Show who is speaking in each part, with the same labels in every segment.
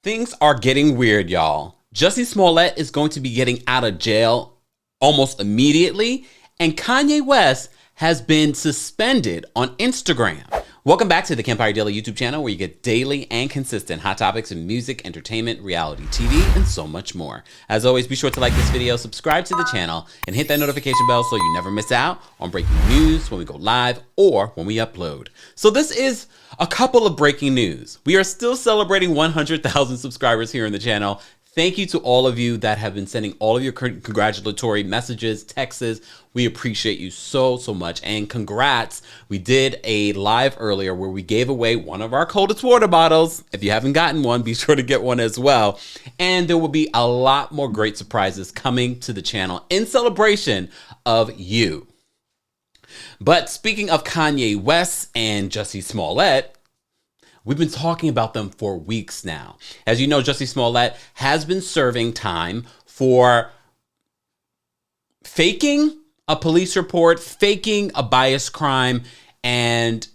Speaker 1: Things are getting weird, y'all. Jussie Smollett is going to be getting out of jail almost immediately, and Kanye West has been suspended on Instagram. Welcome back to the Kempire Daily YouTube channel, where you get daily and consistent hot topics in music, entertainment, reality TV, and so much more. As always, be sure to like this video, subscribe to the channel, and hit that notification bell so you never miss out on breaking news when we go live or when we upload. So this is a couple of breaking news. We are still celebrating 100,000 subscribers here in the channel. Thank you to all of you that have been sending all of your congratulatory messages, texts. We appreciate you so much. And congrats. We did a live earlier where we gave away one of our coldest water bottles. If you haven't gotten one, be sure to get one as well. And there will be a lot more great surprises coming to the channel in celebration of you. But speaking of Kanye West and Jussie Smollett, we've been talking about them for weeks now. As you know, Jussie Smollett has been serving time for faking a police report, faking a bias crime, and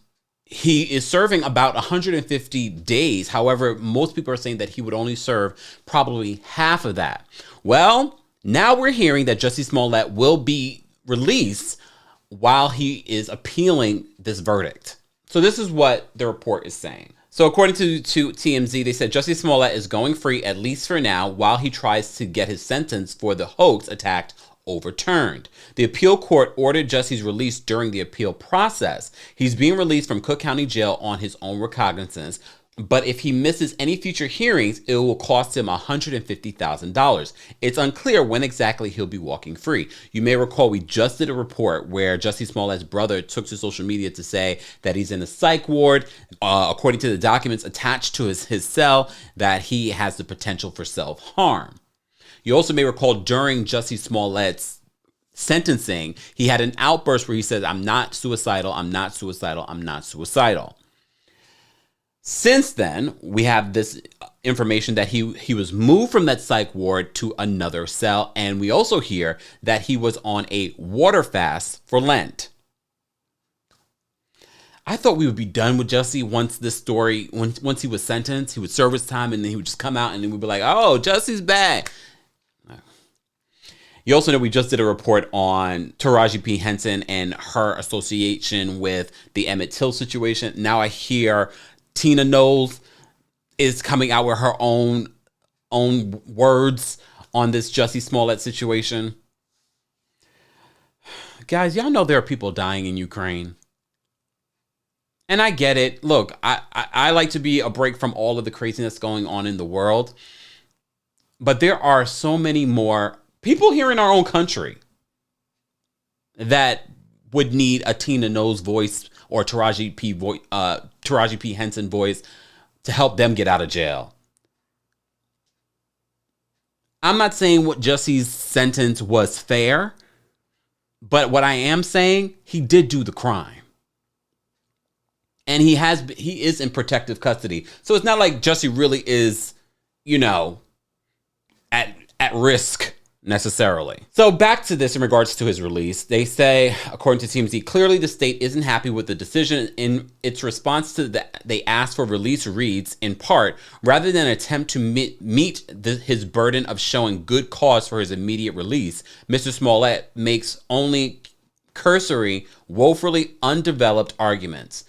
Speaker 1: he is serving about 150 days. However, most people are saying that he would only serve probably half of that. Well, now we're hearing that Jussie Smollett will be released while he is appealing this verdict. So this is what the report is saying. So according to TMZ, they said Jussie Smollett is going free, at least for now, while he tries to get his sentence for the hoax attack overturned. The appeal court ordered Jussie's release during the appeal process. He's being released from Cook County Jail on his own recognizance, but if he misses any future hearings, it will cost him $150,000. It's unclear when exactly he'll be walking free. You may recall we just did a report where Jussie Smollett's brother took to social media to say that he's in a psych ward. According to the documents attached to his cell, that he has the potential for self-harm. You also may recall during Jussie Smollett's sentencing, he had an outburst where he said, "I'm not suicidal, I'm not suicidal, I'm not suicidal." Since then, we have this information that he was moved from that psych ward to another cell, and we also hear that he was on a water fast for Lent. I thought we would be done with Jussie once this story, once he was sentenced, he would serve his time, and then he would just come out, and then we'd be like, "Oh, Jussie's back." You also know we just did a report on Taraji P. Henson and her association with the Emmett Till situation. Now I hear Tina Knowles is coming out with her own words on this Jussie Smollett situation. Guys, y'all know there are people dying in Ukraine. And I get it. Look, I like to be a break from all of the craziness going on in the world. But there are so many more people here in our own country that would need a Tina Knowles voice or Taraji P. Henson voice to help them get out of jail. I'm not saying what Jussie's sentence was fair, but what I am saying, he did do the crime. And he is in protective custody. So it's not like Jussie really is, at risk necessarily. So back to this in regards to his release. They say, according to TMZ, clearly the state isn't happy with the decision. In its response to that, they asked for release reads, in part, rather than attempt to meet his burden of showing good cause for his immediate release, Mr. Smollett makes only cursory, woefully undeveloped arguments.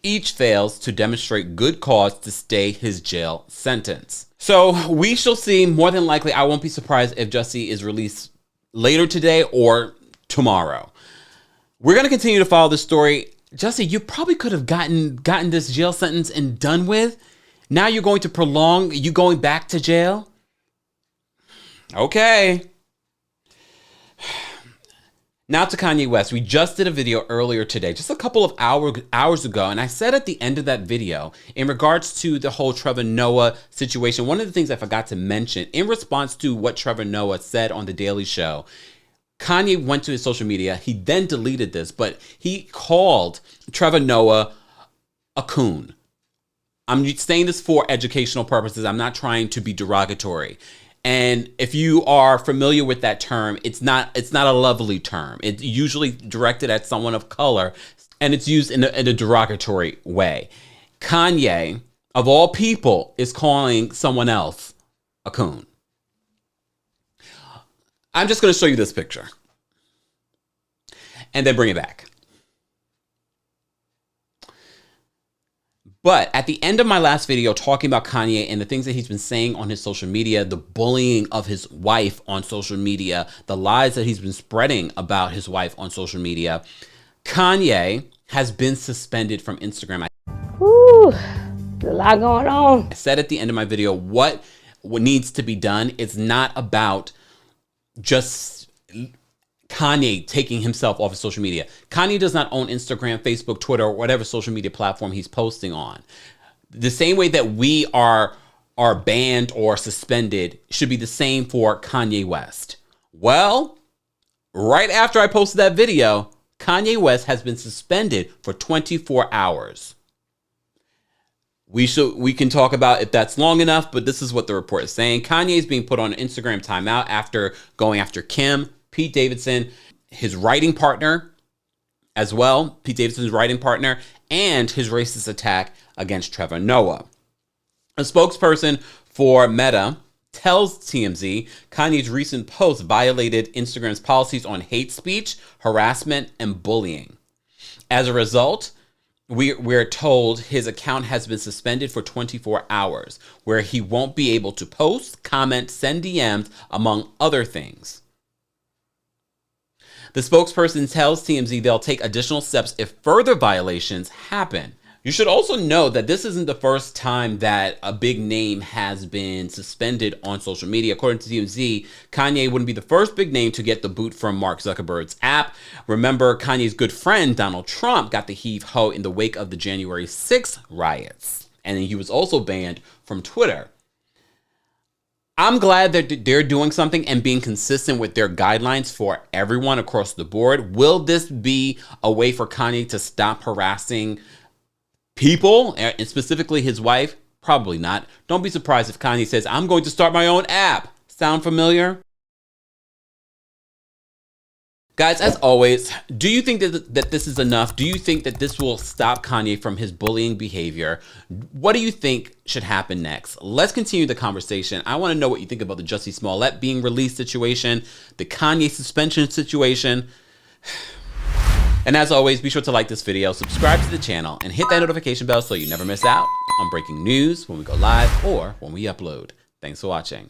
Speaker 1: Each fails to demonstrate good cause to stay his jail sentence. So we shall see. More than likely, I won't be surprised if Jussie is released later today or tomorrow. We're going to continue to follow this story. Jussie, you probably could have gotten this jail sentence and done with. Now you're going to prolong you going back to jail? Okay. Now to Kanye West. We just did a video earlier today, just a couple of hours ago, and I said at the end of that video, in regards to the whole Trevor Noah situation, one of the things I forgot to mention, in response to what Trevor Noah said on The Daily Show, Kanye went to his social media. He then deleted this, but he called Trevor Noah a coon. I'm saying this for educational purposes. I'm not trying to be derogatory. And if you are familiar with that term, it's not a lovely term. It's usually directed at someone of color, and it's used in a derogatory way. Kanye of all people, is calling someone else a coon. I'm just going to show you this picture and then bring it back. But at the end of my last video talking about Kanye and the things that he's been saying on his social media, the bullying of his wife on social media, the lies that he's been spreading about his wife on social media, Kanye has been suspended from Instagram.
Speaker 2: Woo, there's a lot going on.
Speaker 1: I said at the end of my video, what needs to be done. It's not about just Kanye taking himself off of social media. Kanye does not own Instagram, Facebook, Twitter, or whatever social media platform he's posting on. The same way that we are banned or suspended should be the same for Kanye West. Well, right after I posted that video, Kanye West has been suspended for 24 hours. We can talk about if that's long enough, but this is what the report is saying. Kanye is being put on an Instagram timeout after going after Kim, Pete Davidson, his writing partner as well, Pete Davidson's writing partner, and his racist attack against Trevor Noah. A spokesperson for Meta tells TMZ Kanye's recent post violated Instagram's policies on hate speech, harassment, and bullying. As a result, we're told his account has been suspended for 24 hours, where he won't be able to post, comment, send DMs, among other things. The spokesperson tells TMZ they'll take additional steps if further violations happen. You should also know that this isn't the first time that a big name has been suspended on social media. According to TMZ, Kanye wouldn't be the first big name to get the boot from Mark Zuckerberg's app. Remember, Kanye's good friend Donald Trump got the heave-ho in the wake of the January 6th riots. And he was also banned from Twitter. I'm glad that they're doing something and being consistent with their guidelines for everyone across the board. Will this be a way for Kanye to stop harassing people, and specifically his wife? Probably not. Don't be surprised if Kanye says, I'm going to start my own app. Sound familiar? Guys, as always, do you think that this is enough? Do you think that this will stop Kanye from his bullying behavior? What do you think should happen next? Let's continue the conversation. I want to know what you think about the Jussie Smollett being released situation, the Kanye suspension situation. And as always, be sure to like this video, subscribe to the channel, and hit that notification bell so you never miss out on breaking news when we go live or when we upload. Thanks for watching.